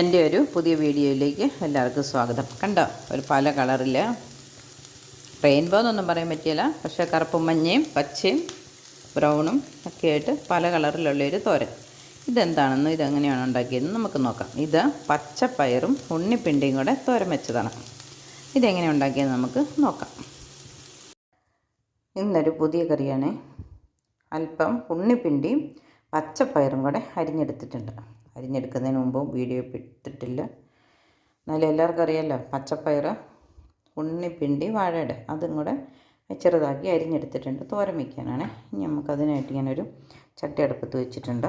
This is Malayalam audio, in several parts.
എൻ്റെ ഒരു പുതിയ വീഡിയോയിലേക്ക് എല്ലാവർക്കും സ്വാഗതം. കണ്ടോ, ഒരു പല കളറിൽ റെയിൻബോ എന്നൊന്നും പറയാൻ പറ്റില്ല, പക്ഷേ കറുപ്പും മഞ്ഞയും പച്ചയും ബ്രൗണും ഒക്കെ ആയിട്ട് പല കളറിലുള്ളൊരു തോരൻ. ഇതെന്താണെന്ന് ഇതെങ്ങനെയാണ് ഉണ്ടാക്കിയതെന്ന് നമുക്ക് നോക്കാം. ഇത് പച്ചപ്പയറും ഉണ്ണിപ്പിണ്ടിയും കൂടെ തോരൻ വെച്ചതാണ്. ഇതെങ്ങനെ ഉണ്ടാക്കിയതെന്ന് നമുക്ക് നോക്കാം. ഇന്നൊരു പുതിയ കറിയാണ്. അല്പം ഉണ്ണിപ്പിണ്ടിയും പച്ചപ്പയറും കൂടെ അരിഞ്ഞെടുത്തിട്ടുണ്ട്. അരിഞ്ഞെടുക്കുന്നതിന് മുമ്പും വീഡിയോ ഇട്ടിട്ടില്ല. എന്നാലും എല്ലാവർക്കും അറിയാമല്ലോ, പച്ചപ്പയർ ഉണ്ണിപ്പിണ്ടി വാഴയുടെ അതും കൂടെ ചെറുതാക്കി അരിഞ്ഞെടുത്തിട്ടുണ്ട്. തോരൻ വയ്ക്കാനാണ്. ഇനി നമുക്കതിനായിട്ട് ഞാനൊരു ചട്ടി അടുപ്പത്ത് വെച്ചിട്ടുണ്ട്.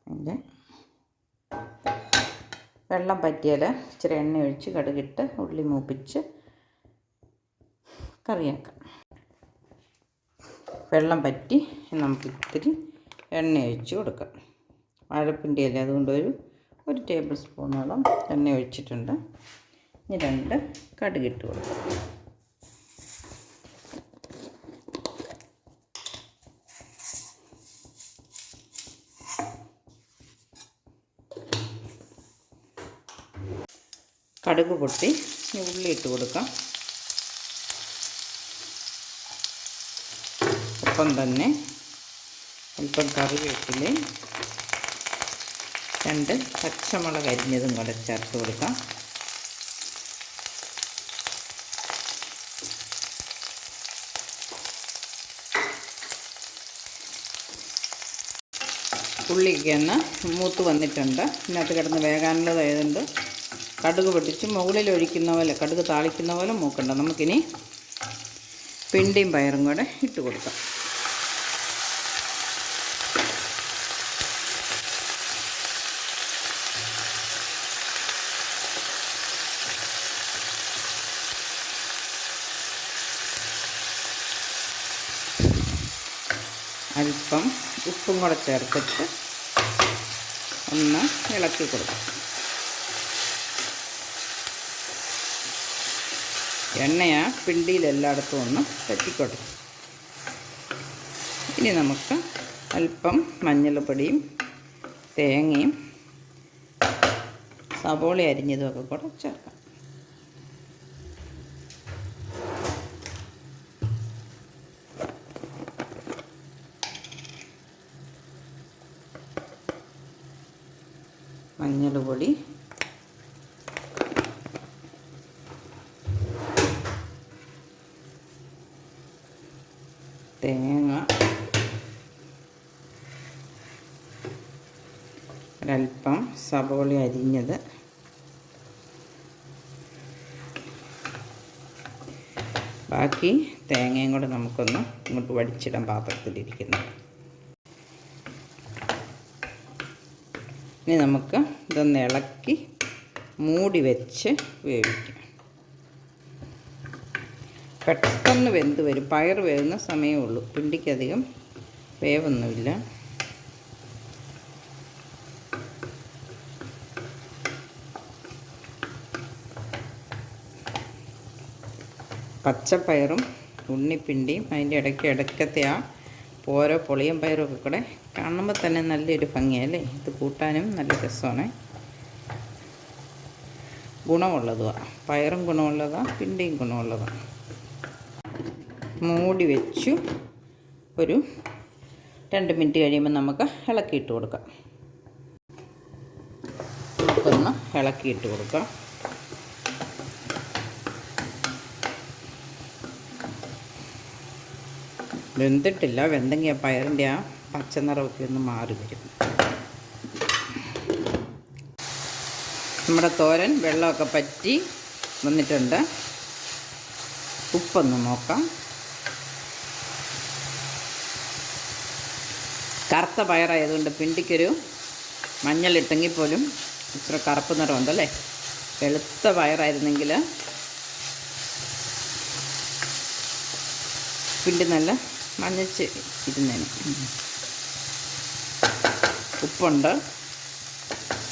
അതിൻ്റെ വെള്ളം പറ്റിയാൽ ഇച്ചിരി എണ്ണ ഒഴിച്ച് കടുകിട്ട് ഉള്ളി മൂപ്പിച്ച് കറിയാക്കാം. വെള്ളം പറ്റി നമുക്ക് ഇത്തിരി എണ്ണ ഒഴിച്ച് കൊടുക്കാം. വാഴപ്പിണ്ടിയല്ലേ, അതുകൊണ്ട് ഒരു ടേബിൾ സ്പൂണോളം എണ്ണ ഒഴിച്ചിട്ടുണ്ട്. ഇനി 2 കടുകിട്ട് കൊടുക്കാം. കടുക് പൊട്ടി ഉള്ളി ഇട്ട് കൊടുക്കാം. ഒപ്പം തന്നെ അല്പം കറിവേപ്പിലയും 2 പച്ചമുളക് അരിഞ്ഞതും കൂടെ ചേർത്ത് കൊടുക്കാം. ഉള്ളിക്ക് ഒന്ന് മൂത്ത് വന്നിട്ടുണ്ട്. ഇതിനകത്ത് കിടന്ന് വേകാനുള്ളതായതുകൊണ്ട് കടുക് പൊട്ടിച്ച് മുകളിൽ ഒഴിക്കുന്ന പോലെ, കടുക് താളിക്കുന്ന പോലെ മൂക്കണ്ട. നമുക്കിനി പിണ്ടിയും പയറും കൂടെ ഇട്ട് കൊടുക്കാം. അല്പം ഉപ്പും കൂടെ ചേർത്തിട്ട് ഒന്ന് ഇളക്കി കൊടുക്കാം. എണ്ണയാ പിണ്ടിയിലെല്ലായിടത്തും ഒന്ന് പറ്റിക്കോട്ടെ. ഇനി നമുക്ക് അല്പം മഞ്ഞൾപ്പൊടിയും തേങ്ങയും സവോള അരിഞ്ഞതുമൊക്കെ കൂടെ ചേർക്കാം. മഞ്ഞൾപ്പൊടി, തേങ്ങ, ഒരല്പം സവോള അരിഞ്ഞത്, ബാക്കി തേങ്ങയും കൂടെ നമുക്കൊന്ന് ഇങ്ങോട്ട് വടിച്ചിടാം പാത്രത്തിലിരിക്കുന്നത്. ഇനി നമുക്ക് ഇതൊന്ന് ഇളക്കി മൂടി വെച്ച് വേവിക്കാം. പെട്ടെന്ന് വെന്ത് വരും. പയർ വേവുന്ന സമയമേ ഉള്ളൂ, പിണ്ടിക്കധികം വേവൊന്നുമില്ല. പച്ചപ്പയറും ഉണ്ണിപ്പിണ്ടിയും അതിൻ്റെ ഇടയ്ക്കത്തെ ആ ഓരോ പൊളിയും പയറും ഒക്കെ കൂടെ കാണുമ്പോൾ തന്നെ നല്ലൊരു ഭംഗിയല്ലേ. ഇത് കൂട്ടാനും നല്ല രസമാണ്. ഗുണമുള്ളതുമാണ്, പയറും ഗുണമുള്ളതാണ്, പിണ്ടിയും ഗുണമുള്ളതാണ്. മൂടി വെച്ചു ഒരു 2 മിനിറ്റ് കഴിയുമ്പോൾ നമുക്ക് ഇളക്കിയിട്ട് കൊടുക്കാം. നമുക്കൊന്ന് ഇളക്കിയിട്ട് കൊടുക്കാം. വെന്തിട്ടില്ല. വെന്തെങ്കിൽ ആ പയറിൻ്റെ ആ പച്ചനിറമൊക്കെ ഒന്ന് മാറി വരും. നമ്മുടെ തോരൻ വെള്ളമൊക്കെ പറ്റി വന്നിട്ടുണ്ട്. ഉപ്പൊന്ന് നോക്കാം. കറുത്ത പയറായതുകൊണ്ട് പിണ്ടിക്കൊരു മഞ്ഞളിട്ടെങ്കിൽ പോലും ഇത്ര കറുപ്പ് നിറമുണ്ടല്ലേ. വെളുത്ത പയറായിരുന്നെങ്കിൽ പിണ്ടി നല്ല മഞ്ഞച്ച് ഇരുന്നേനെ. ഉപ്പുണ്ട്.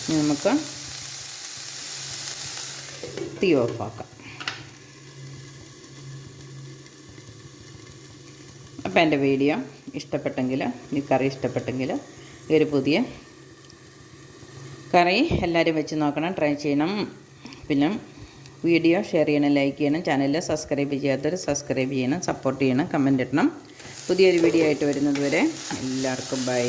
ഇനി നമുക്ക് തീ ഓഫാക്കാം. അപ്പോൾ എൻ്റെ വീഡിയോ ഇഷ്ടപ്പെട്ടെങ്കിൽ, ഈ കറി ഇഷ്ടപ്പെട്ടെങ്കിൽ ഒരു പുതിയ കറി എല്ലാവരും വെച്ച് നോക്കണം, ട്രൈ ചെയ്യണം. പിന്നെ വീഡിയോ ഷെയർ ചെയ്യണം, ലൈക്ക് ചെയ്യണം. ചാനൽ സബ്സ്ക്രൈബ് ചെയ്യാത്തവർ സബ്സ്ക്രൈബ് ചെയ്യണം, സപ്പോർട്ട് ചെയ്യണം, കമൻറ്റ് ഇടണം. പുതിയൊരു വീഡിയോ ആയിട്ട് വരുന്നത് വരെ എല്ലാവർക്കും ബൈ.